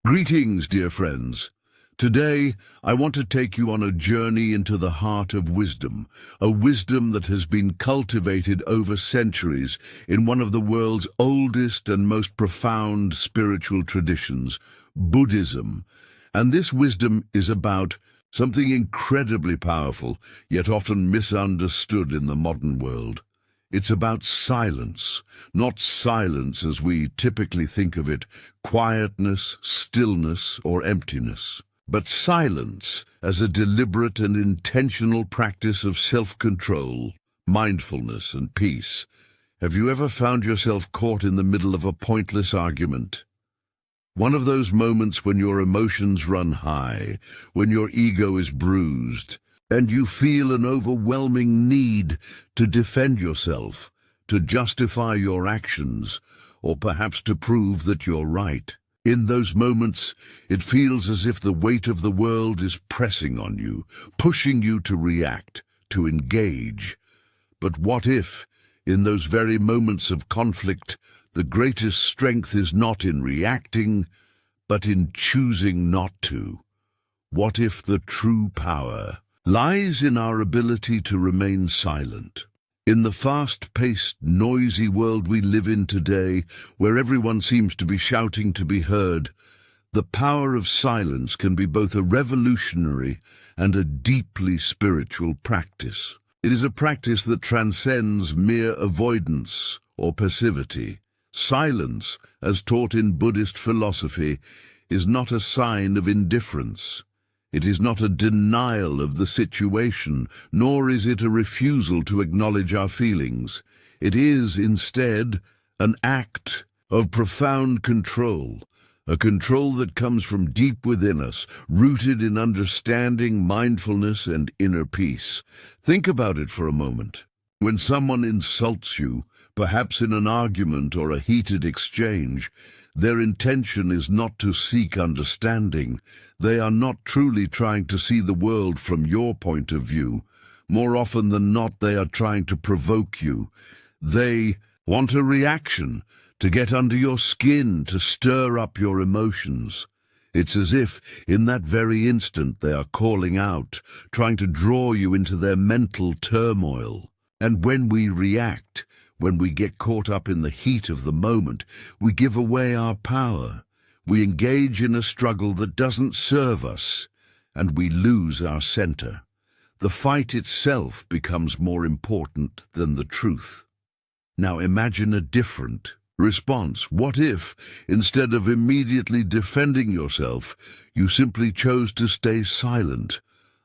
Greetings, dear friends. Today, I want to take you on a journey into the heart of wisdom, a wisdom that has been cultivated over centuries in one of the world's oldest and most profound spiritual traditions, Buddhism. And this wisdom is about something incredibly powerful, yet often misunderstood in the modern world. It's about silence, not silence as we typically think of it, quietness, stillness, or emptiness, but silence as a deliberate and intentional practice of self-control, mindfulness, and peace. Have you ever found yourself caught in the middle of a pointless argument? One of those moments when your emotions run high, when your ego is bruised, and you feel an overwhelming need to defend yourself, to justify your actions, or perhaps to prove that you're right. In those moments, it feels as if the weight of the world is pressing on you, pushing you to react, to engage. But what if, in those very moments of conflict, the greatest strength is not in reacting, but in choosing not to? What if the true power lies in our ability to remain silent? In the fast-paced, noisy world we live in today, where everyone seems to be shouting to be heard, the power of silence can be both a revolutionary and a deeply spiritual practice. It is a practice that transcends mere avoidance or passivity. Silence, as taught in Buddhist philosophy, is not a sign of indifference. It is not a denial of the situation, nor is it a refusal to acknowledge our feelings. It is, instead, an act of profound control, a control that comes from deep within us, rooted in understanding, mindfulness, and inner peace. Think about it for a moment. When someone insults you, perhaps in an argument or a heated exchange, their intention is not to seek understanding. They are not truly trying to see the world from your point of view. More often than not, they are trying to provoke you. They want a reaction, to get under your skin, to stir up your emotions. It's as if, in that very instant, they are calling out, trying to draw you into their mental turmoil. And when we react, when we get caught up in the heat of the moment, we give away our power. We engage in a struggle that doesn't serve us, and we lose our center. The fight itself becomes more important than the truth. Now imagine a different response. What if, instead of immediately defending yourself, you simply chose to stay silent?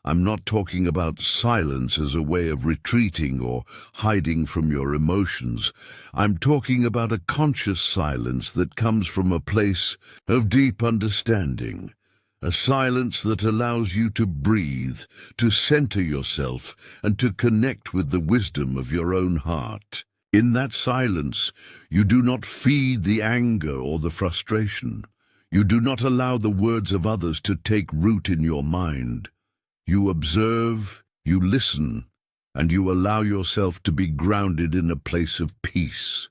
I'm not talking about silence as a way of retreating or hiding from your emotions. I'm talking about a conscious silence that comes from a place of deep understanding. A silence that allows you to breathe, to center yourself, and to connect with the wisdom of your own heart. In that silence, you do not feed the anger or the frustration. You do not allow the words of others to take root in your mind. You observe, you listen, and you allow yourself to be grounded in a place of peace.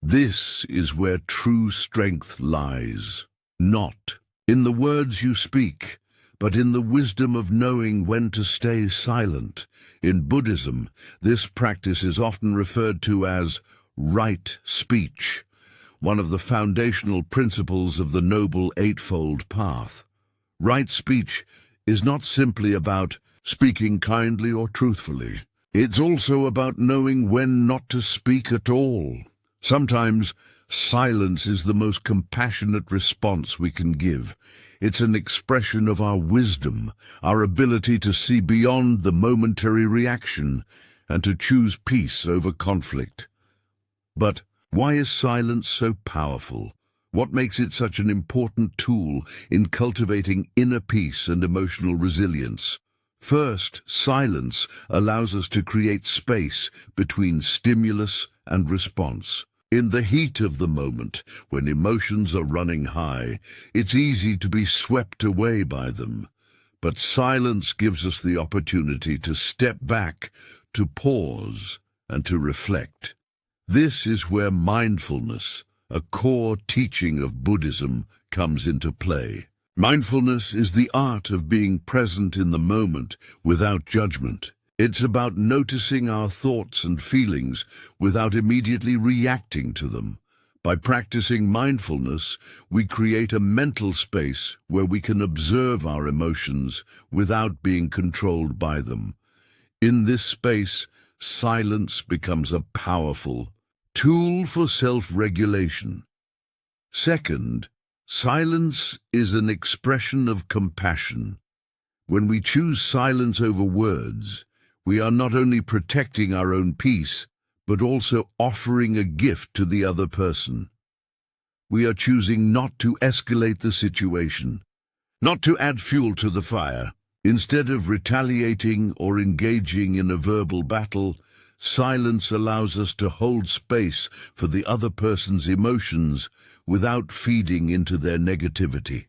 This is where true strength lies, not in the words you speak, but in the wisdom of knowing when to stay silent. In Buddhism, this practice is often referred to as right speech, one of the foundational principles of the Noble Eightfold Path. Right speech is not simply about speaking kindly or truthfully. It's also about knowing when not to speak at all. Sometimes silence is the most compassionate response we can give. It's an expression of our wisdom, our ability to see beyond the momentary reaction and to choose peace over conflict. But why is silence so powerful? What makes it such an important tool in cultivating inner peace and emotional resilience? First, silence allows us to create space between stimulus and response. In the heat of the moment, when emotions are running high, it's easy to be swept away by them. But silence gives us the opportunity to step back, to pause, and to reflect. This is where mindfulness, a core teaching of Buddhism, comes into play. Mindfulness is the art of being present in the moment without judgment. It's about noticing our thoughts and feelings without immediately reacting to them. By practicing mindfulness, we create a mental space where we can observe our emotions without being controlled by them. In this space, silence becomes a powerful tool for self-regulation. Second, silence is an expression of compassion. When we choose silence over words, we are not only protecting our own peace, but also offering a gift to the other person. We are choosing not to escalate the situation, not to add fuel to the fire. Instead of retaliating or engaging in a verbal battle, silence allows us to hold space for the other person's emotions without feeding into their negativity.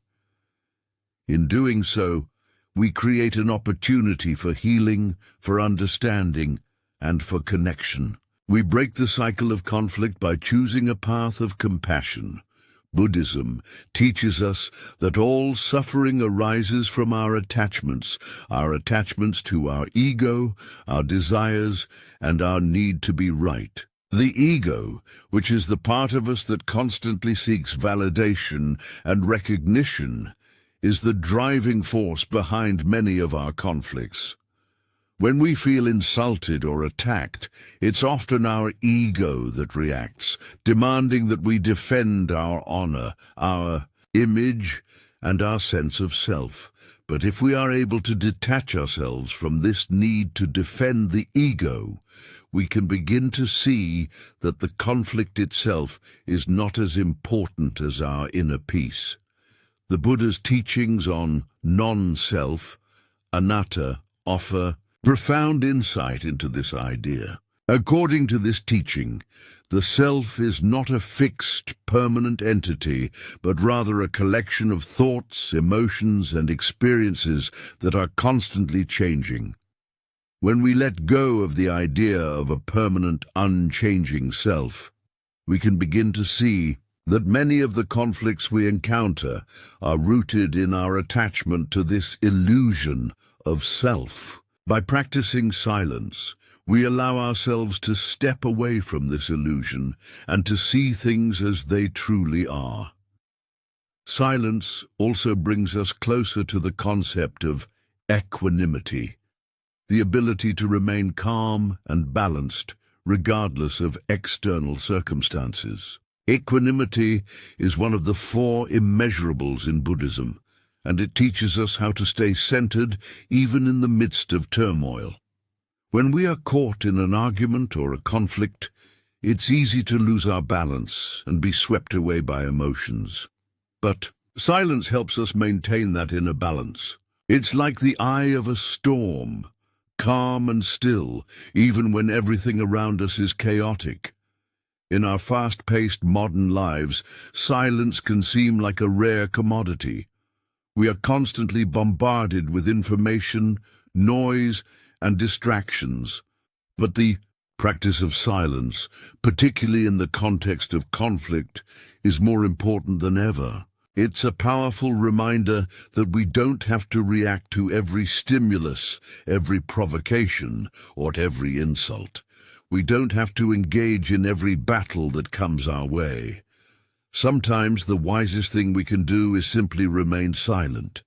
In doing so, we create an opportunity for healing, for understanding, and for connection. We break the cycle of conflict by choosing a path of compassion. Buddhism teaches us that all suffering arises from our attachments to our ego, our desires, and our need to be right. The ego, which is the part of us that constantly seeks validation and recognition, is the driving force behind many of our conflicts. When we feel insulted or attacked, it's often our ego that reacts, demanding that we defend our honor, our image, and our sense of self. But if we are able to detach ourselves from this need to defend the ego, we can begin to see that the conflict itself is not as important as our inner peace. The Buddha's teachings on non-self, anatta, offer profound insight into this idea. According to this teaching, the self is not a fixed, permanent entity, but rather a collection of thoughts, emotions, and experiences that are constantly changing. When we let go of the idea of a permanent, unchanging self, we can begin to see that many of the conflicts we encounter are rooted in our attachment to this illusion of self. By practicing silence, we allow ourselves to step away from this illusion and to see things as they truly are. Silence also brings us closer to the concept of equanimity, the ability to remain calm and balanced regardless of external circumstances. Equanimity is one of the 4 immeasurables in Buddhism, and it teaches us how to stay centered even in the midst of turmoil. When we are caught in an argument or a conflict, it's easy to lose our balance and be swept away by emotions. But silence helps us maintain that inner balance. It's like the eye of a storm, calm and still, even when everything around us is chaotic. In our fast-paced modern lives, silence can seem like a rare commodity. We are constantly bombarded with information, noise, and distractions. But the practice of silence, particularly in the context of conflict, is more important than ever. It's a powerful reminder that we don't have to react to every stimulus, every provocation, or every insult. We don't have to engage in every battle that comes our way. Sometimes the wisest thing we can do is simply remain silent.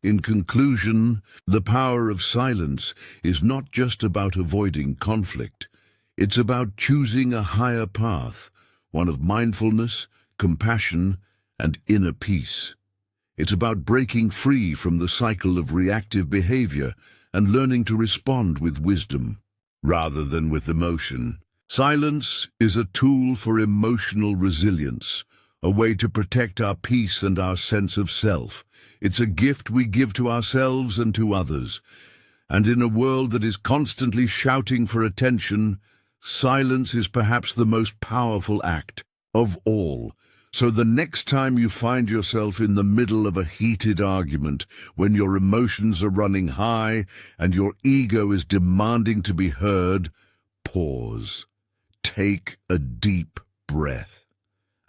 In conclusion, the power of silence is not just about avoiding conflict. It's about choosing a higher path, one of mindfulness, compassion, and inner peace. It's about breaking free from the cycle of reactive behavior and learning to respond with wisdom, rather than with emotion. Silence is a tool for emotional resilience, a way to protect our peace and our sense of self. It's a gift we give to ourselves and to others. And in a world that is constantly shouting for attention, silence is perhaps the most powerful act of all. So the next time you find yourself in the middle of a heated argument, when your emotions are running high and your ego is demanding to be heard, pause, take a deep breath,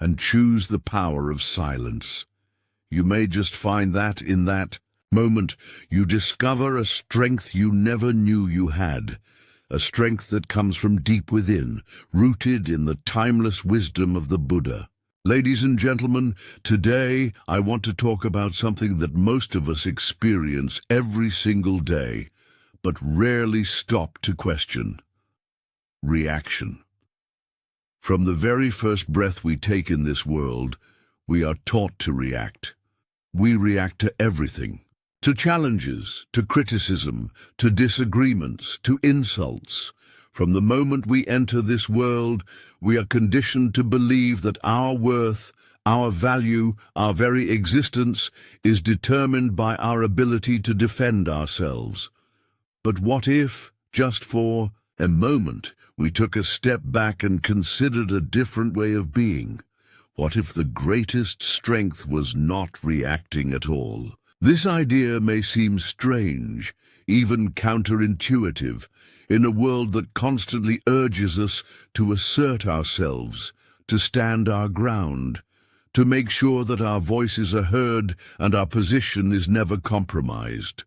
and choose the power of silence. You may just find that in that moment you discover a strength you never knew you had, a strength that comes from deep within, rooted in the timeless wisdom of the Buddha. Ladies and gentlemen, today I want to talk about something that most of us experience every single day, but rarely stop to question: reaction. From the very first breath we take in this world, we are taught to react. We react to everything. To challenges, to criticism, to disagreements, to insults. From the moment we enter this world, we are conditioned to believe that our worth, our value, our very existence is determined by our ability to defend ourselves. But what if, just for a moment, we took a step back and considered a different way of being? What if the greatest strength was not reacting at all? This idea may seem strange, even counterintuitive, in a world that constantly urges us to assert ourselves, to stand our ground, to make sure that our voices are heard and our position is never compromised.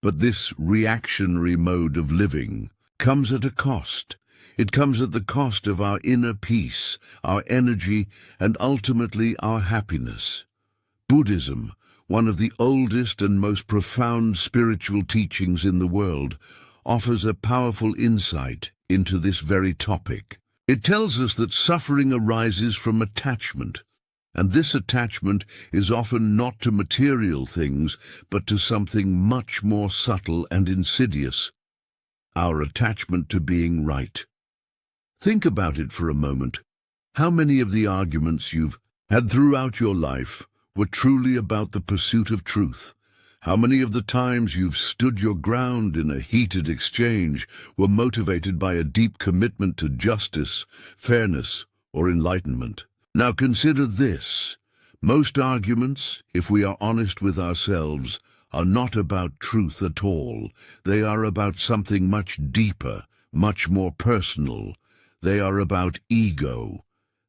But this reactionary mode of living comes at a cost. It comes at the cost of our inner peace, our energy, and ultimately our happiness. Buddhism, one of the oldest and most profound spiritual teachings in the world, offers a powerful insight into this very topic. It tells us that suffering arises from attachment, and this attachment is often not to material things, but to something much more subtle and insidious: our attachment to being right. Think about it for a moment. How many of the arguments you've had throughout your life were truly about the pursuit of truth? How many of the times you've stood your ground in a heated exchange were motivated by a deep commitment to justice, fairness, or enlightenment? Now consider this. Most arguments, if we are honest with ourselves, are not about truth at all. They are about something much deeper, much more personal. They are about ego.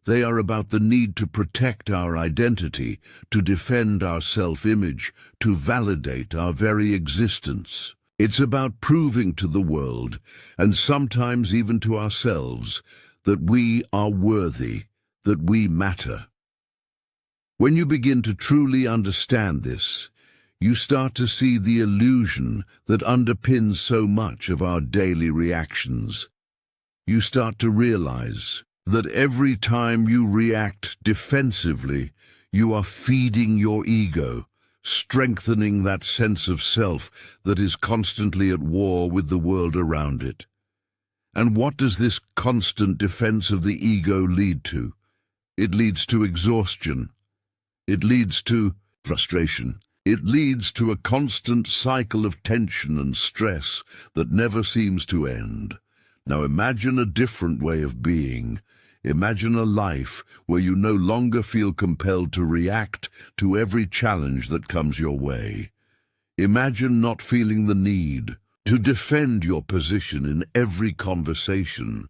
They are about the need to protect our identity, to defend our self-image, to validate our very existence. It's about proving to the world, and sometimes even to ourselves, that we are worthy, that we matter. When you begin to truly understand this, you start to see the illusion that underpins so much of our daily reactions. You start to realize that every time you react defensively, you are feeding your ego, strengthening that sense of self that is constantly at war with the world around it. And what does this constant defense of the ego lead to? It leads to exhaustion. It leads to frustration. It leads to a constant cycle of tension and stress that never seems to end. Now imagine a different way of being. Imagine a life where you no longer feel compelled to react to every challenge that comes your way. Imagine not feeling the need to defend your position in every conversation,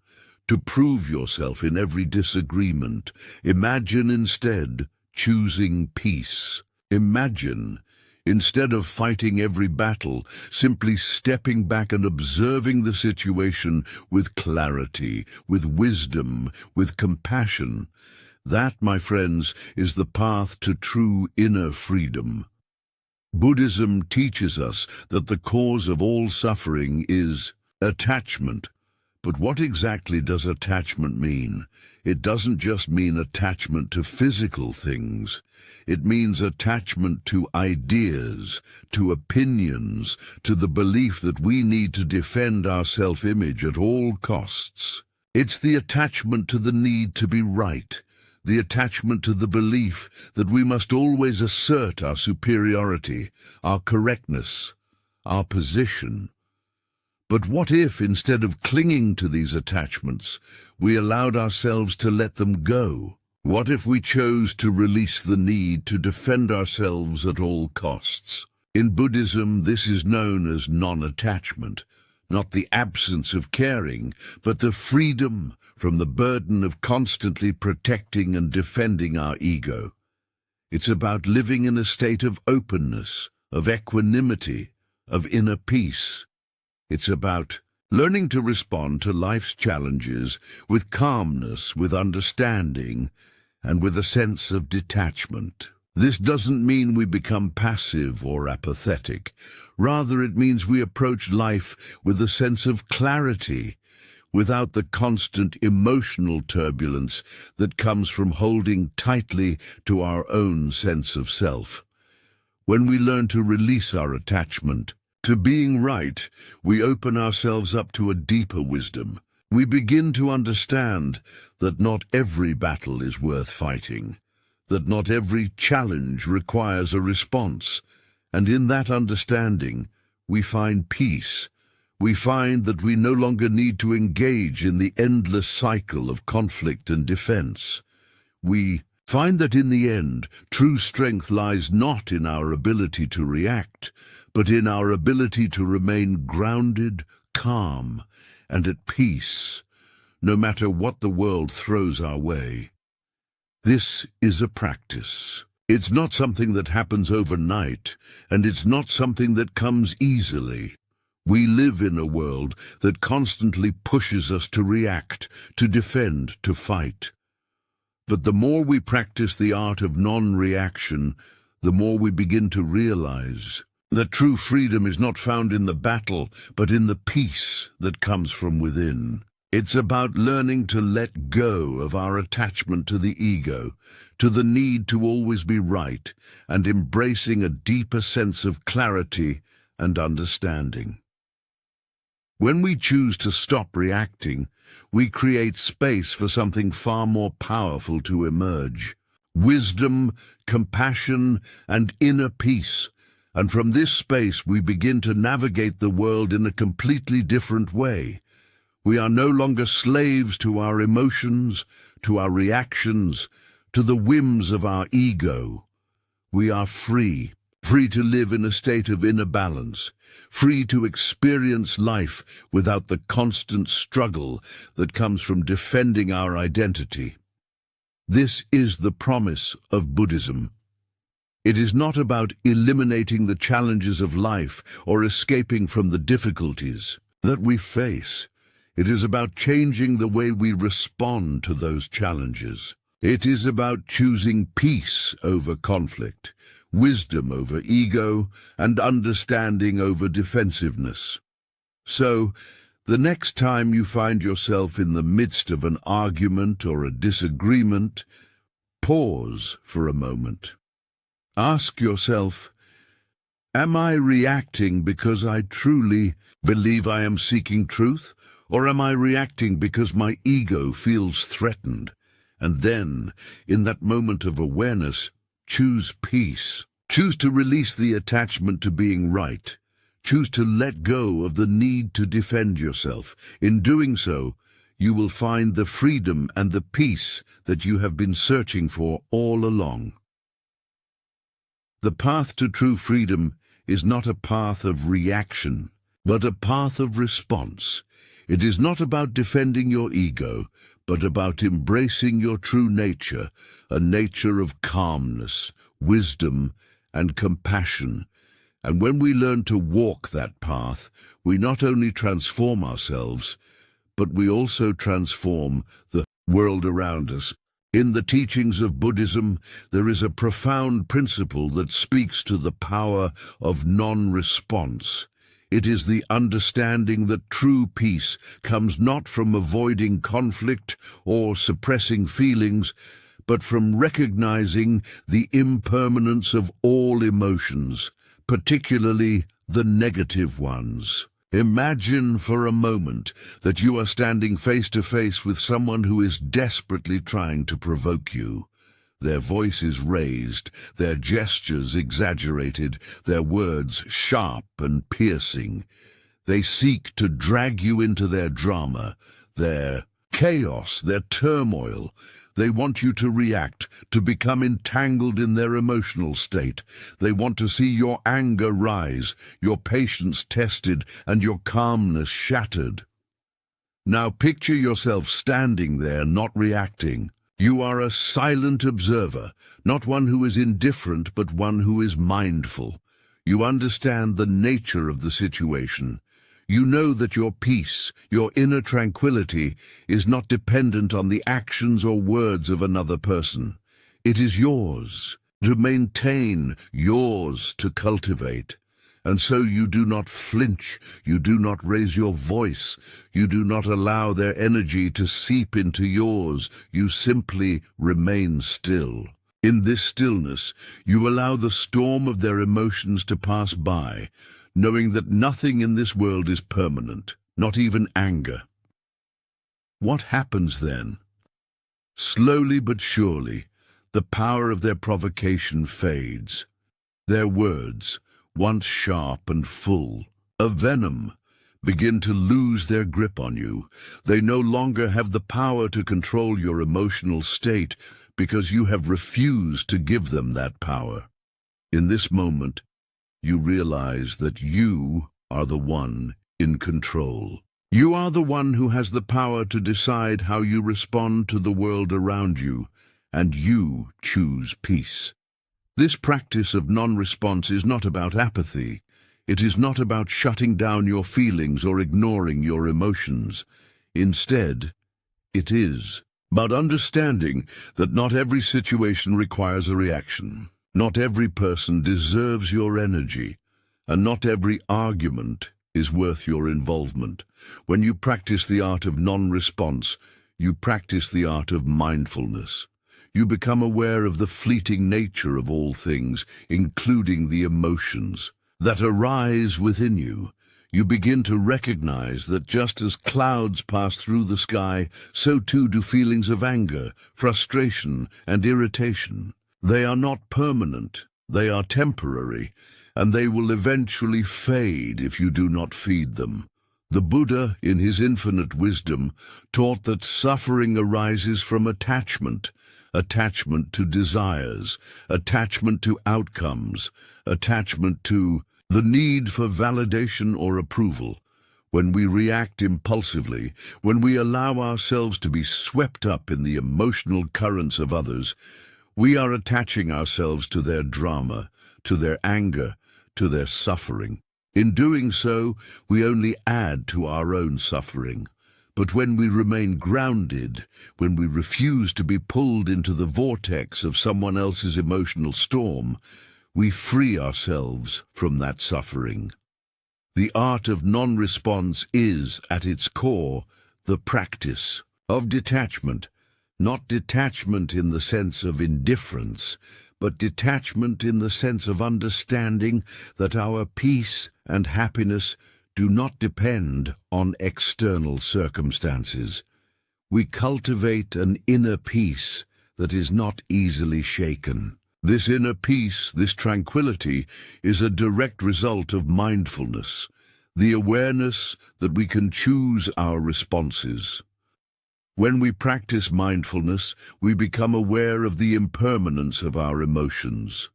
to prove yourself in every disagreement. Imagine instead choosing peace. Imagine, instead of fighting every battle, simply stepping back and observing the situation with clarity, with wisdom, with compassion. That, my friends, is the path to true inner freedom. Buddhism teaches us that the cause of all suffering is attachment. But what exactly does attachment mean? It doesn't just mean attachment to physical things. It means attachment to ideas, to opinions, to the belief that we need to defend our self-image at all costs. It's the attachment to the need to be right, the attachment to the belief that we must always assert our superiority, our correctness, our position. But what if, instead of clinging to these attachments, we allowed ourselves to let them go? What if we chose to release the need to defend ourselves at all costs? In Buddhism, this is known as non-attachment, not the absence of caring, but the freedom from the burden of constantly protecting and defending our ego. It's about living in a state of openness, of equanimity, of inner peace. It's about learning to respond to life's challenges with calmness, with understanding, and with a sense of detachment. This doesn't mean we become passive or apathetic. Rather, it means we approach life with a sense of clarity, without the constant emotional turbulence that comes from holding tightly to our own sense of self. When we learn to release our attachment to being right, we open ourselves up to a deeper wisdom. We begin to understand that not every battle is worth fighting, that not every challenge requires a response, and in that understanding, we find peace. We find that we no longer need to engage in the endless cycle of conflict and defense. We find that in the end, true strength lies not in our ability to react, but in our ability to remain grounded, calm, and at peace, no matter what the world throws our way. This is a practice. It's not something that happens overnight, and it's not something that comes easily. We live in a world that constantly pushes us to react, to defend, to fight. But the more we practice the art of non-reaction, the more we begin to realize that true freedom is not found in the battle, but in the peace that comes from within. It's about learning to let go of our attachment to the ego, to the need to always be right, and embracing a deeper sense of clarity and understanding. When we choose to stop reacting, we create space for something far more powerful to emerge. Wisdom, compassion, and inner peace. And from this space we begin to navigate the world in a completely different way. We are no longer slaves to our emotions, to our reactions, to the whims of our ego. We are free to live in a state of inner balance, free to experience life without the constant struggle that comes from defending our identity. This is the promise of Buddhism. It is not about eliminating the challenges of life or escaping from the difficulties that we face. It is about changing the way we respond to those challenges. It is about choosing peace over conflict, wisdom over ego, and understanding over defensiveness. So, the next time you find yourself in the midst of an argument or a disagreement, pause for a moment. Ask yourself, am I reacting because I truly believe I am seeking truth, or am I reacting because my ego feels threatened? And then, in that moment of awareness, choose peace. Choose to release the attachment to being right. Choose to let go of the need to defend yourself. In doing so, you will find the freedom and the peace that you have been searching for all along. The path to true freedom is not a path of reaction, but a path of response. It is not about defending your ego, but about embracing your true nature, a nature of calmness, wisdom, and compassion. And when we learn to walk that path, we not only transform ourselves, but we also transform the world around us. In the teachings of Buddhism, there is a profound principle that speaks to the power of non-response. It is the understanding that true peace comes not from avoiding conflict or suppressing feelings, but from recognizing the impermanence of all emotions, particularly the negative ones. Imagine for a moment that you are standing face to face with someone who is desperately trying to provoke you. Their voice is raised, their gestures exaggerated, their words sharp and piercing. They seek to drag you into their drama, their chaos, their turmoil. They want you to react, to become entangled in their emotional state. They want to see your anger rise, your patience tested, and your calmness shattered. Now picture yourself standing there, not reacting, You are a silent observer, not one who is indifferent, but one who is mindful. You understand the nature of the situation. You know that your peace, your inner tranquility, is not dependent on the actions or words of another person. It is yours to maintain, yours to cultivate. And so you do not flinch, you do not raise your voice, you do not allow their energy to seep into yours, you simply remain still. In this stillness, you allow the storm of their emotions to pass by, knowing that nothing in this world is permanent, not even anger. What happens then? Slowly but surely, the power of their provocation fades. Their words, once sharp and full of venom, begin to lose their grip on you. They no longer have the power to control your emotional state because you have refused to give them that power. In this moment, you realize that you are the one in control. You are the one who has the power to decide how you respond to the world around you, and you choose peace. This practice of non-response is not about apathy. It is not about shutting down your feelings or ignoring your emotions. Instead, it is about understanding that not every situation requires a reaction. Not every person deserves your energy, and not every argument is worth your involvement. When you practice the art of non-response, you practice the art of mindfulness. You become aware of the fleeting nature of all things, including the emotions that arise within you. You begin to recognize that just as clouds pass through the sky, so too do feelings of anger, frustration, and irritation. They are not permanent, they are temporary, and they will eventually fade if you do not feed them. The Buddha, in his infinite wisdom, taught that suffering arises from attachment to desires, attachment to outcomes, attachment to the need for validation or approval. When we react impulsively, when we allow ourselves to be swept up in the emotional currents of others, we are attaching ourselves to their drama, to their anger, to their suffering. In doing so, we only add to our own suffering. But when we remain grounded, when we refuse to be pulled into the vortex of someone else's emotional storm, we free ourselves from that suffering. The art of non-response is, at its core, the practice of detachment. Not detachment in the sense of indifference, but detachment in the sense of understanding that our peace and happiness do not depend on external circumstances. We cultivate an inner peace that is not easily shaken. This inner peace, this tranquility, is a direct result of mindfulness, the awareness that we can choose our responses. When we practice mindfulness, we become aware of the impermanence of our emotions.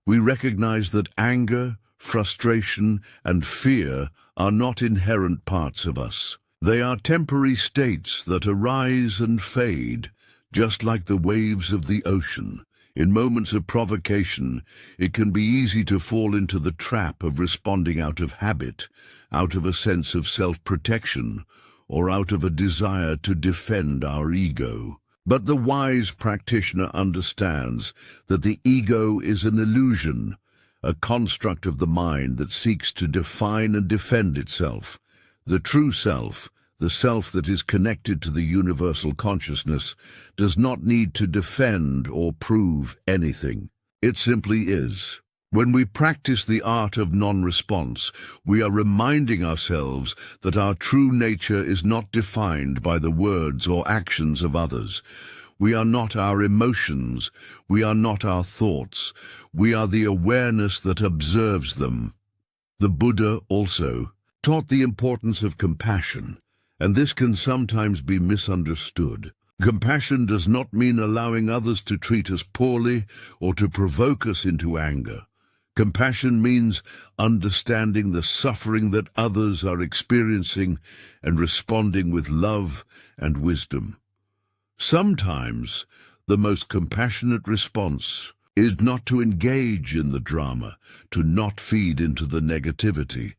We recognize that anger, frustration, and fear are not inherent parts of us. They are temporary states that arise and fade, just like the waves of the ocean. In moments of provocation, it can be easy to fall into the trap of responding out of habit, out of a sense of self-protection, or out of a desire to defend our ego. But the wise practitioner understands that the ego is an illusion, a construct of the mind that seeks to define and defend itself. The true self, the self that is connected to the universal consciousness, does not need to defend or prove anything. It simply is. When we practice the art of non-response, we are reminding ourselves that our true nature is not defined by the words or actions of others. We are not our emotions. We are not our thoughts. We are the awareness that observes them. The Buddha also taught the importance of compassion, and this can sometimes be misunderstood. Compassion does not mean allowing others to treat us poorly or to provoke us into anger. Compassion means understanding the suffering that others are experiencing and responding with love and wisdom. Sometimes the most compassionate response is not to engage in the drama, to not feed into the negativity.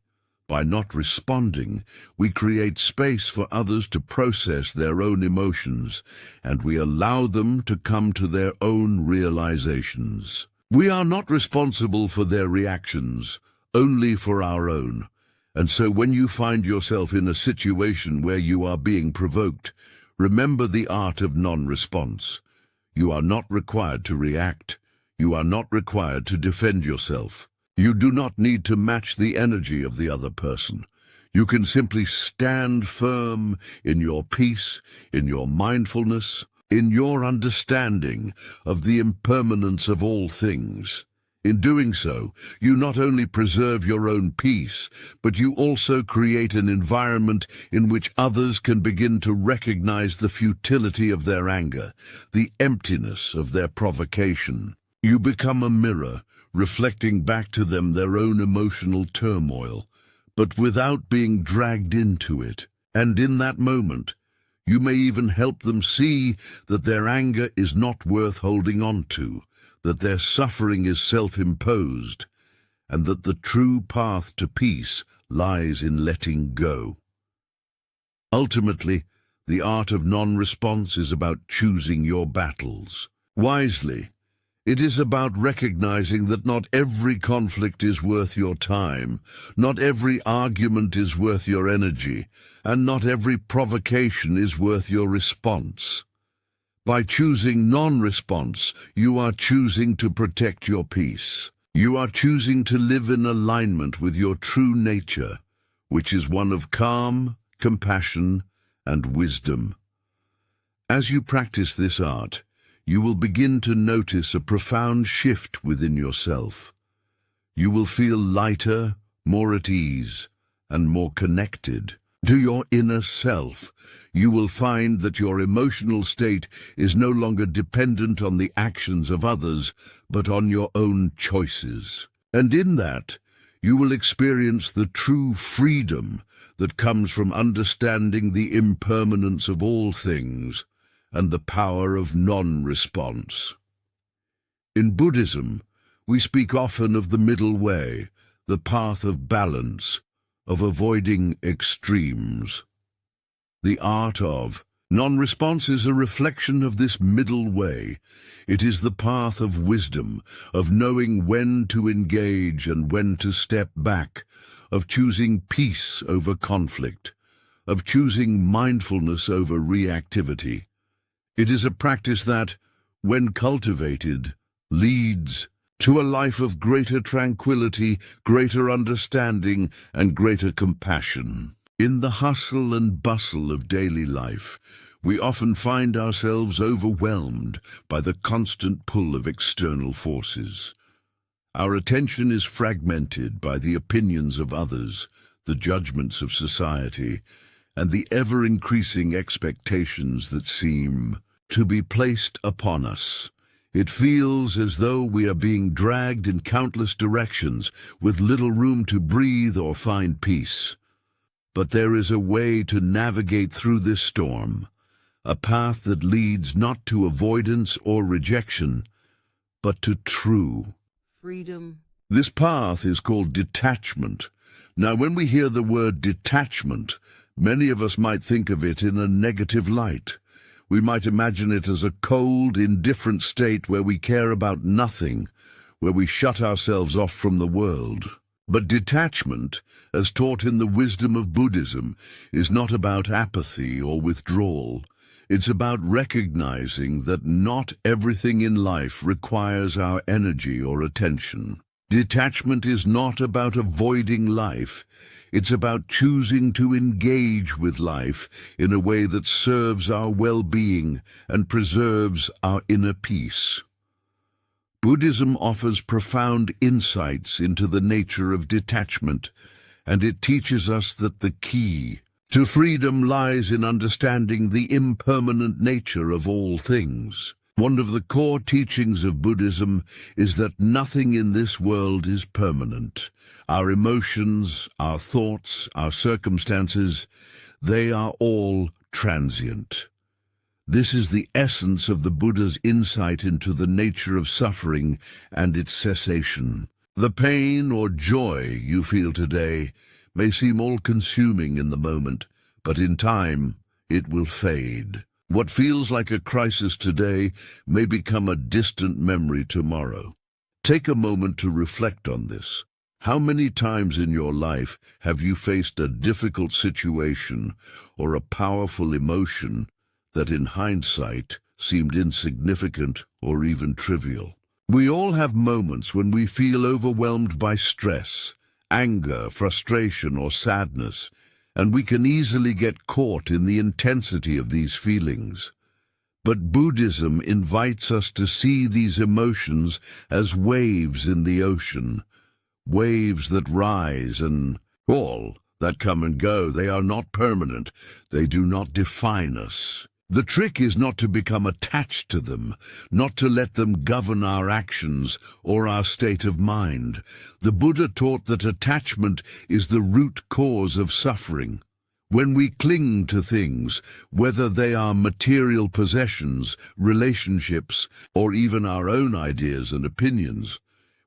By not responding, we create space for others to process their own emotions, and we allow them to come to their own realizations. We are not responsible for their reactions, only for our own. And so when you find yourself in a situation where you are being provoked, remember the art of non-response. You are not required to react. You are not required to defend yourself. You do not need to match the energy of the other person. You can simply stand firm in your peace, in your mindfulness, in your understanding of the impermanence of all things. In doing so, you not only preserve your own peace, but you also create an environment in which others can begin to recognize the futility of their anger, the emptiness of their provocation. You become a mirror, reflecting back to them their own emotional turmoil, but without being dragged into it. And in that moment, you may even help them see that their anger is not worth holding on to, that their suffering is self-imposed, and that the true path to peace lies in letting go. Ultimately, the art of non-response is about choosing your battles wisely. It is about recognizing that not every conflict is worth your time, not every argument is worth your energy, and not every provocation is worth your response. By choosing non-response, you are choosing to protect your peace. You are choosing to live in alignment with your true nature, which is one of calm, compassion, and wisdom. As you practice this art, you will begin to notice a profound shift within yourself. You will feel lighter, more at ease, and more connected to your inner self. You will find that your emotional state is no longer dependent on the actions of others, but on your own choices. And in that, you will experience the true freedom that comes from understanding the impermanence of all things and the power of non-response. In Buddhism, we speak often of the middle way, the path of balance, of avoiding extremes. The art of non-response is a reflection of this middle way. It is the path of wisdom, of knowing when to engage and when to step back, of choosing peace over conflict, of choosing mindfulness over reactivity. It is a practice that, when cultivated, leads to a life of greater tranquility, greater understanding, and greater compassion. In the hustle and bustle of daily life, we often find ourselves overwhelmed by the constant pull of external forces. Our attention is fragmented by the opinions of others, the judgments of society, and the ever-increasing expectations that seem to be placed upon us. It feels as though we are being dragged in countless directions with little room to breathe or find peace. But there is a way to navigate through this storm, a path that leads not to avoidance or rejection, but to true freedom. This path is called detachment. Now, when we hear the word detachment, many of us might think of it in a negative light. We might imagine it as a cold, indifferent state where we care about nothing, where we shut ourselves off from the world. But detachment, as taught in the wisdom of Buddhism, is not about apathy or withdrawal. It's about recognizing that not everything in life requires our energy or attention. Detachment is not about avoiding life. It's about choosing to engage with life in a way that serves our well-being and preserves our inner peace. Buddhism offers profound insights into the nature of detachment, and it teaches us that the key to freedom lies in understanding the impermanent nature of all things. One of the core teachings of Buddhism is that nothing in this world is permanent. Our emotions, our thoughts, our circumstances, they are all transient. This is the essence of the Buddha's insight into the nature of suffering and its cessation. The pain or joy you feel today may seem all-consuming in the moment, but in time it will fade. What feels like a crisis today may become a distant memory tomorrow. Take a moment to reflect on this. How many times in your life have you faced a difficult situation or a powerful emotion that in hindsight seemed insignificant or even trivial? We all have moments when we feel overwhelmed by stress, anger, frustration, or sadness, and we can easily get caught in the intensity of these feelings. But Buddhism invites us to see these emotions as waves in the ocean, waves that rise and fall, that come and go. They are not permanent. They do not define us. The trick is not to become attached to them, not to let them govern our actions or our state of mind. The Buddha taught that attachment is the root cause of suffering. When we cling to things, whether they are material possessions, relationships, or even our own ideas and opinions,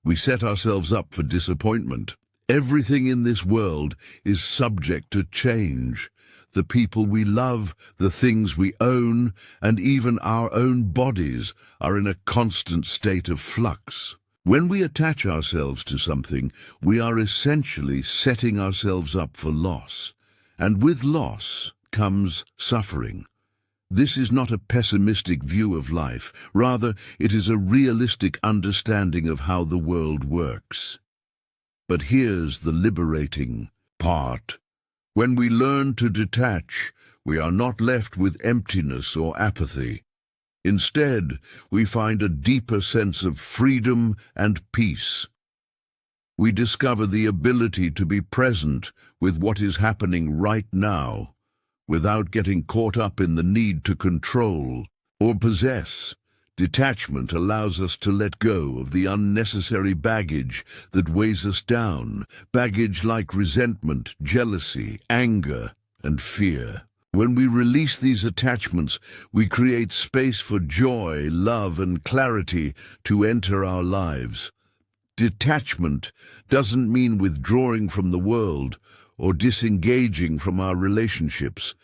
we set ourselves up for disappointment. Everything in this world is subject to change. The people we love, the things we own, and even our own bodies are in a constant state of flux. When we attach ourselves to something, we are essentially setting ourselves up for loss. And with loss comes suffering. This is not a pessimistic view of life. Rather, it is a realistic understanding of how the world works. But here's the liberating part. When we learn to detach, we are not left with emptiness or apathy. Instead, we find a deeper sense of freedom and peace. We discover the ability to be present with what is happening right now, without getting caught up in the need to control or possess. Detachment allows us to let go of the unnecessary baggage that weighs us down, baggage like resentment, jealousy, anger, and fear. When we release these attachments, we create space for joy, love, and clarity to enter our lives. Detachment doesn't mean withdrawing from the world or disengaging from our relationships.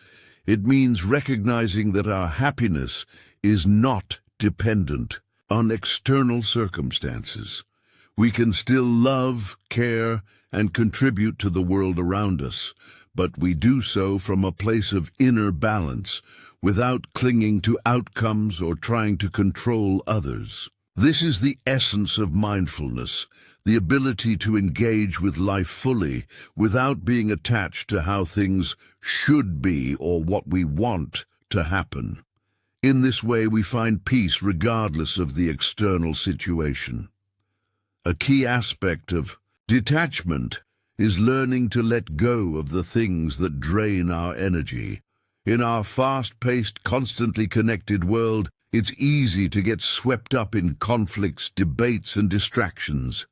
It means recognizing that our happiness is not dependent on external circumstances. We can still love, care, and contribute to the world around us, but we do so from a place of inner balance, without clinging to outcomes or trying to control others. This is the essence of mindfulness, the ability to engage with life fully without being attached to how things should be or what we want to happen. In this way, we find peace regardless of the external situation. A key aspect of detachment is learning to let go of the things that drain our energy. In our fast-paced, constantly connected world, it's easy to get swept up in conflicts, debates, and distractions.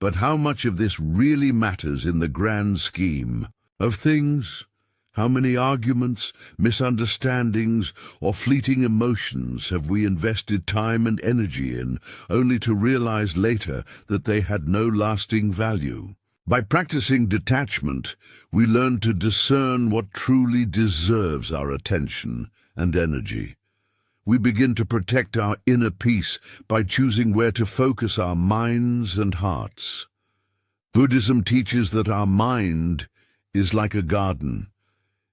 But how much of this really matters in the grand scheme of things? How many arguments, misunderstandings, or fleeting emotions have we invested time and energy in, only to realize later that they had no lasting value? By practicing detachment, we learn to discern what truly deserves our attention and energy. We begin to protect our inner peace by choosing where to focus our minds and hearts. Buddhism teaches that our mind is like a garden.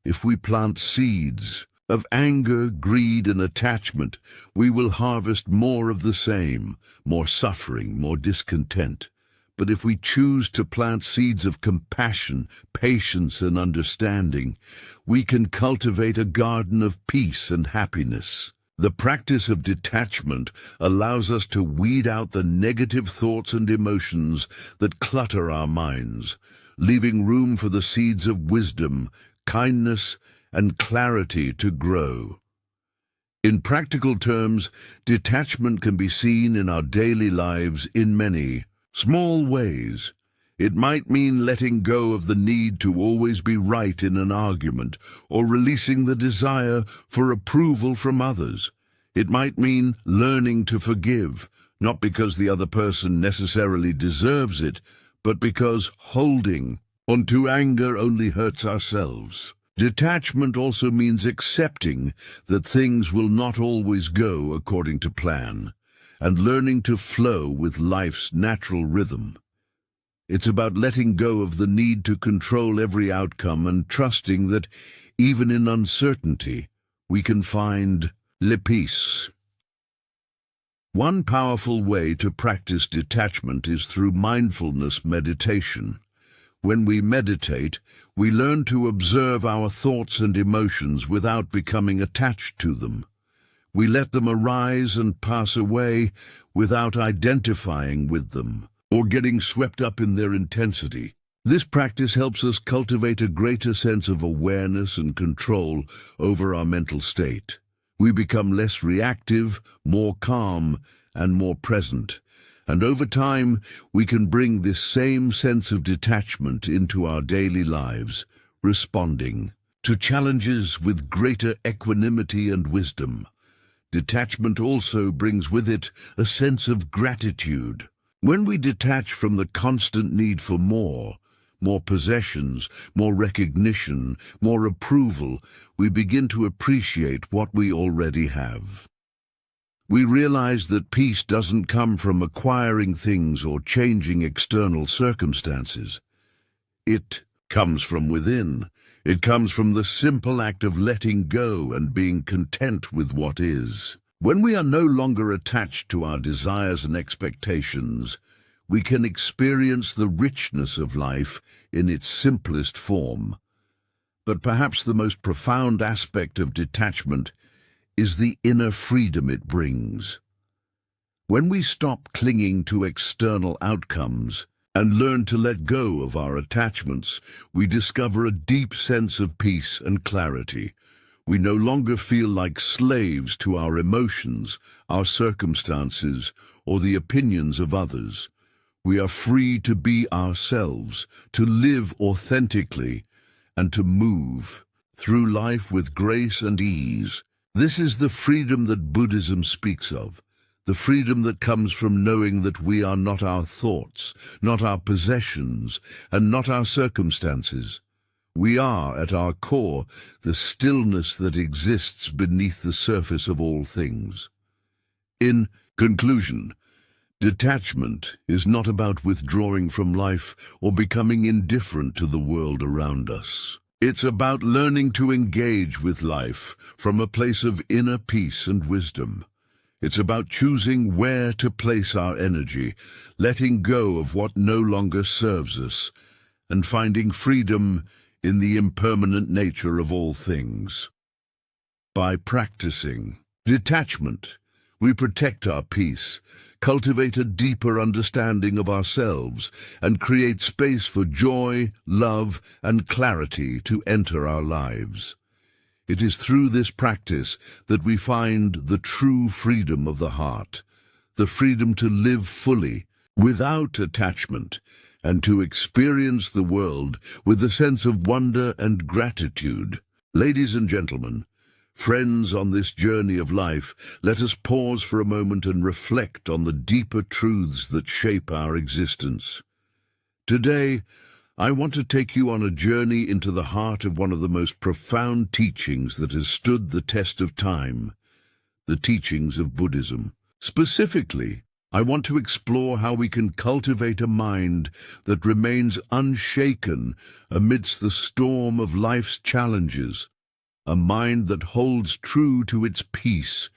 If we plant seeds of anger, greed, and attachment, we will harvest more of the same, more suffering, more discontent. But if we choose to plant seeds of compassion, patience, and understanding, we can cultivate a garden of peace and happiness. The practice of detachment allows us to weed out the negative thoughts and emotions that clutter our minds, leaving room for the seeds of wisdom, kindness, and clarity to grow. In practical terms, detachment can be seen in our daily lives in many small ways. It might mean letting go of the need to always be right in an argument, or releasing the desire for approval from others. It might mean learning to forgive, not because the other person necessarily deserves it, but because holding onto anger only hurts ourselves. Detachment also means accepting that things will not always go according to plan, and learning to flow with life's natural rhythm. It's about letting go of the need to control every outcome and trusting that, even in uncertainty, we can find peace. One powerful way to practice detachment is through mindfulness meditation. When we meditate, we learn to observe our thoughts and emotions without becoming attached to them. We let them arise and pass away without identifying with them or getting swept up in their intensity. This practice helps us cultivate a greater sense of awareness and control over our mental state. We become less reactive, more calm, and more present. And over time, we can bring this same sense of detachment into our daily lives, responding to challenges with greater equanimity and wisdom. Detachment also brings with it a sense of gratitude. When we detach from the constant need for more possessions, more recognition, more approval, we begin to appreciate what we already have. We realize that peace doesn't come from acquiring things or changing external circumstances. It comes from within. It comes from the simple act of letting go and being content with what is. When we are no longer attached to our desires and expectations, we can experience the richness of life in its simplest form. But perhaps the most profound aspect of detachment is the inner freedom it brings. When we stop clinging to external outcomes and learn to let go of our attachments, we discover a deep sense of peace and clarity. We no longer feel like slaves to our emotions, our circumstances, or the opinions of others. We are free to be ourselves, to live authentically, and to move through life with grace and ease. This is the freedom that Buddhism speaks of, the freedom that comes from knowing that we are not our thoughts, not our possessions, and not our circumstances. We are, at our core, the stillness that exists beneath the surface of all things. In conclusion, detachment is not about withdrawing from life or becoming indifferent to the world around us. It's about learning to engage with life from a place of inner peace and wisdom. It's about choosing where to place our energy, letting go of what no longer serves us, and finding freedom in the impermanent nature of all things. By practicing detachment, we protect our peace, cultivate a deeper understanding of ourselves, and create space for joy, love, and clarity to enter our lives. It is through this practice that we find the true freedom of the heart, the freedom to live fully, without attachment, and to experience the world with a sense of wonder and gratitude. Ladies and gentlemen, friends on this journey of life, let us pause for a moment and reflect on the deeper truths that shape our existence. Today, I want to take you on a journey into the heart of one of the most profound teachings that has stood the test of time, the teachings of Buddhism. Specifically, I want to explore how we can cultivate a mind that remains unshaken amidst the storm of life's challenges, a mind that holds true to its peace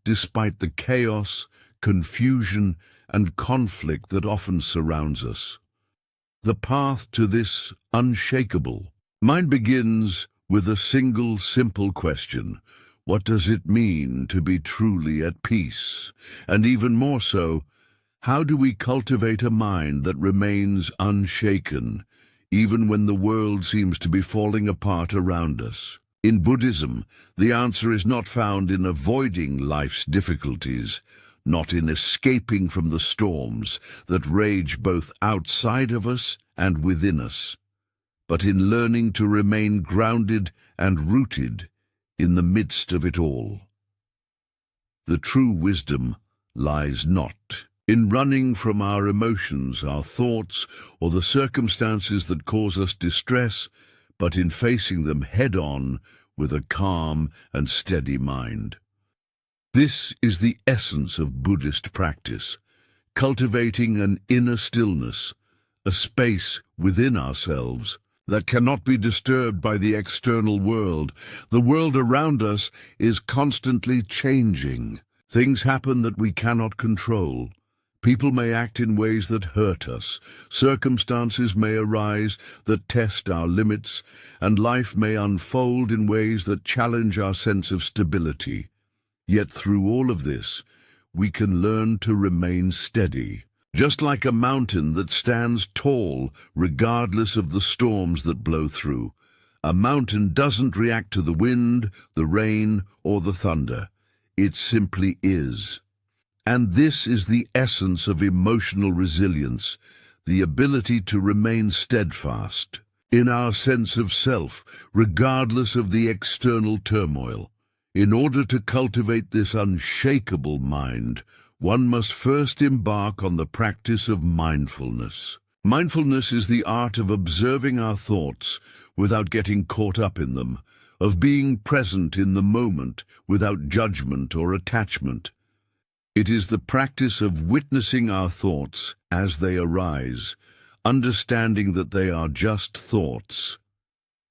despite the chaos, confusion, and conflict that often surrounds us. The path to this unshakable mind begins with a single simple question. What does it mean to be truly at peace? And even more so, how do we cultivate a mind that remains unshaken, even when the world seems to be falling apart around us? In Buddhism, the answer is not found in avoiding life's difficulties, not in escaping from the storms that rage both outside of us and within us, but in learning to remain grounded and rooted in the midst of it all. The true wisdom lies not in running from our emotions, our thoughts, or the circumstances that cause us distress, but in facing them head-on with a calm and steady mind. This is the essence of Buddhist practice, cultivating an inner stillness, a space within ourselves that cannot be disturbed by the external world. The world around us is constantly changing. Things happen that we cannot control. People may act in ways that hurt us. Circumstances may arise that test our limits, and life may unfold in ways that challenge our sense of stability. Yet through all of this, we can learn to remain steady. Just like a mountain that stands tall regardless of the storms that blow through. A mountain doesn't react to the wind, the rain, or the thunder. It simply is. And this is the essence of emotional resilience, the ability to remain steadfast in our sense of self, regardless of the external turmoil. In order to cultivate this unshakable mind, one must first embark on the practice of mindfulness. Mindfulness is the art of observing our thoughts without getting caught up in them, of being present in the moment without judgment or attachment. It is the practice of witnessing our thoughts as they arise, understanding that they are just thoughts,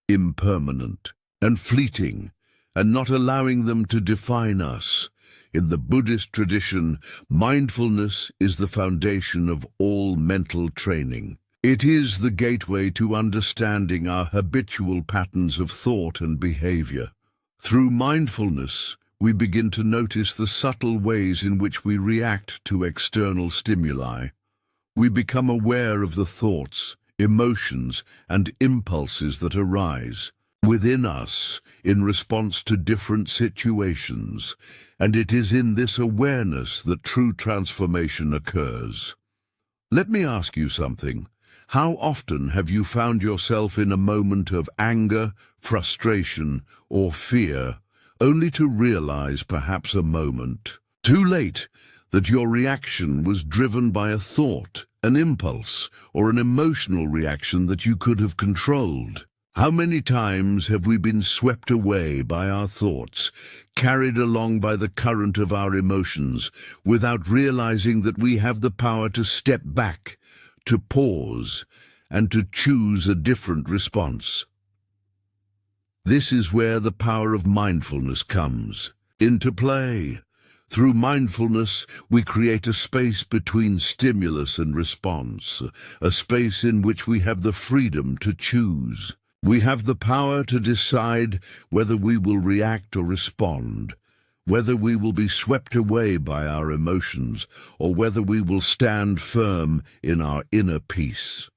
impermanent and fleeting, and not allowing them to define us. In the Buddhist tradition, mindfulness is the foundation of all mental training. It is the gateway to understanding our habitual patterns of thought and behavior. Through mindfulness, we begin to notice the subtle ways in which we react to external stimuli. We become aware of the thoughts, emotions, and impulses that arise within us in response to different situations, and it is in this awareness that true transformation occurs. Let me ask you something. How often have you found yourself in a moment of anger, frustration, or fear, only to realize, perhaps a moment too late, that your reaction was driven by a thought, an impulse, or an emotional reaction that you could have controlled? How many times have we been swept away by our thoughts, carried along by the current of our emotions, without realizing that we have the power to step back, to pause, and to choose a different response? This is where the power of mindfulness comes into play. Through mindfulness, we create a space between stimulus and response, a space in which we have the freedom to choose. We have the power to decide whether we will react or respond, whether we will be swept away by our emotions, or whether we will stand firm in our inner peace.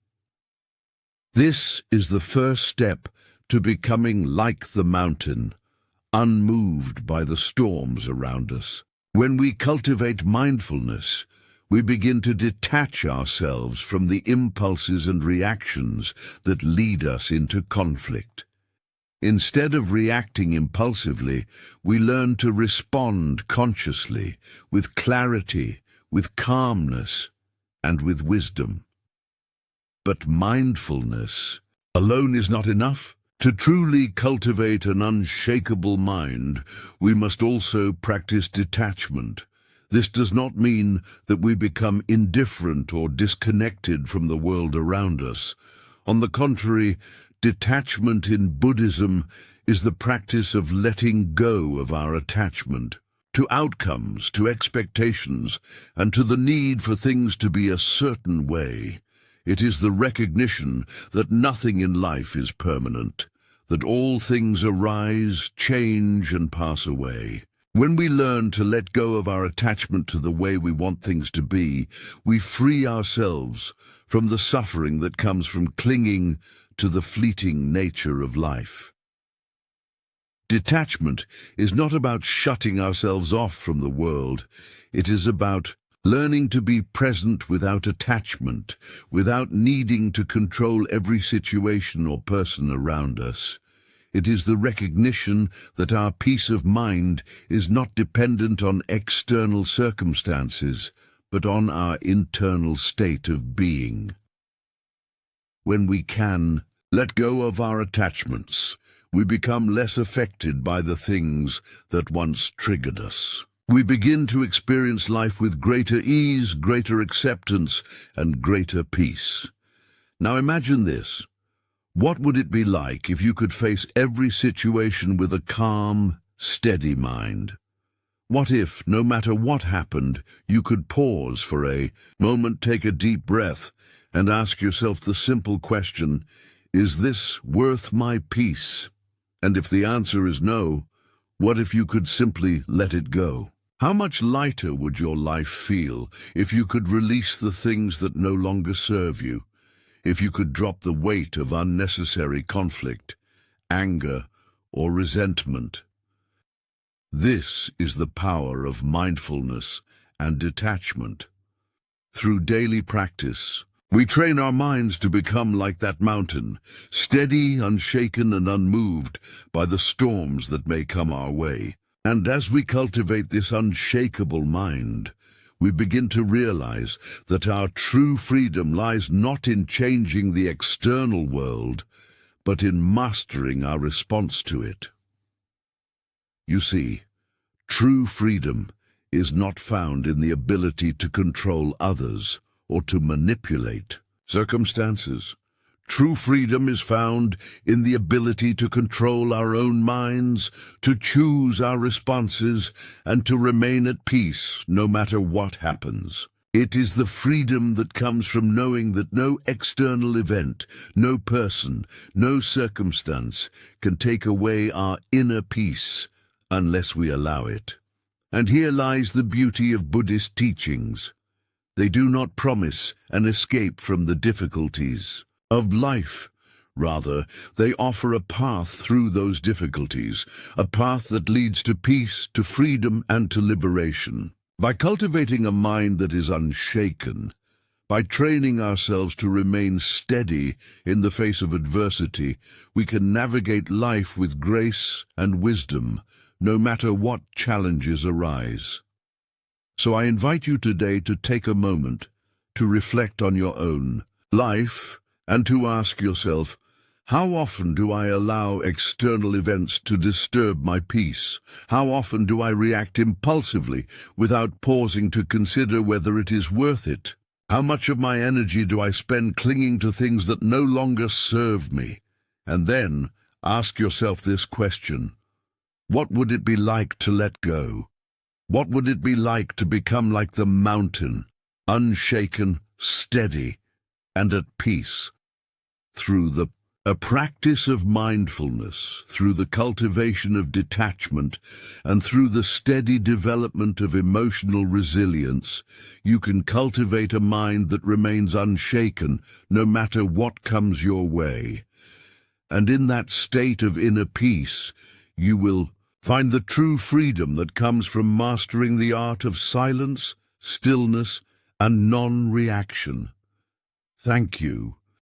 This is the first step to becoming like the mountain, unmoved by the storms around us. When we cultivate mindfulness, we begin to detach ourselves from the impulses and reactions that lead us into conflict. Instead of reacting impulsively, we learn to respond consciously, with clarity, with calmness, and with wisdom. But mindfulness alone is not enough. To truly cultivate an unshakable mind, we must also practice detachment. This does not mean that we become indifferent or disconnected from the world around us. On the contrary, detachment in Buddhism is the practice of letting go of our attachment to outcomes, to expectations, and to the need for things to be a certain way. It is the recognition that nothing in life is permanent, that all things arise, change, and pass away. When we learn to let go of our attachment to the way we want things to be, we free ourselves from the suffering that comes from clinging to the fleeting nature of life. Detachment is not about shutting ourselves off from the world. It is about learning to be present without attachment, without needing to control every situation or person around us. It is the recognition that our peace of mind is not dependent on external circumstances, but on our internal state of being. When we can let go of our attachments, we become less affected by the things that once triggered us. We begin to experience life with greater ease, greater acceptance, and greater peace. Now imagine this. What would it be like if you could face every situation with a calm, steady mind? What if, no matter what happened, you could pause for a moment, take a deep breath, and ask yourself the simple question, is this worth my peace? And if the answer is no, what if you could simply let it go? How much lighter would your life feel if you could release the things that no longer serve you? If you could drop the weight of unnecessary conflict, anger, or resentment? This is the power of mindfulness and detachment. Through daily practice, we train our minds to become like that mountain, steady, unshaken, and unmoved by the storms that may come our way. And as we cultivate this unshakable mind, we begin to realize that our true freedom lies not in changing the external world, but in mastering our response to it. You see, true freedom is not found in the ability to control others or to manipulate circumstances. True freedom is found in the ability to control our own minds, to choose our responses, and to remain at peace no matter what happens. It is the freedom that comes from knowing that no external event, no person, no circumstance can take away our inner peace unless we allow it. And here lies the beauty of Buddhist teachings. They do not promise an escape from the difficulties of life. Rather, they offer a path through those difficulties, a path that leads to peace, to freedom, and to liberation. By cultivating a mind that is unshaken, by training ourselves to remain steady in the face of adversity, we can navigate life with grace and wisdom, no matter what challenges arise. So I invite you today to take a moment to reflect on your own life and to ask yourself, how often do I allow external events to disturb my peace? How often do I react impulsively without pausing to consider whether it is worth it? How much of my energy do I spend clinging to things that no longer serve me? And then ask yourself this question: what would it be like to let go? What would it be like to become like the mountain, unshaken, steady, and at peace? Through a practice of mindfulness, through the cultivation of detachment, and through the steady development of emotional resilience, you can cultivate a mind that remains unshaken no matter what comes your way. And in that state of inner peace, you will find the true freedom that comes from mastering the art of silence, stillness, and non-reaction. Thank you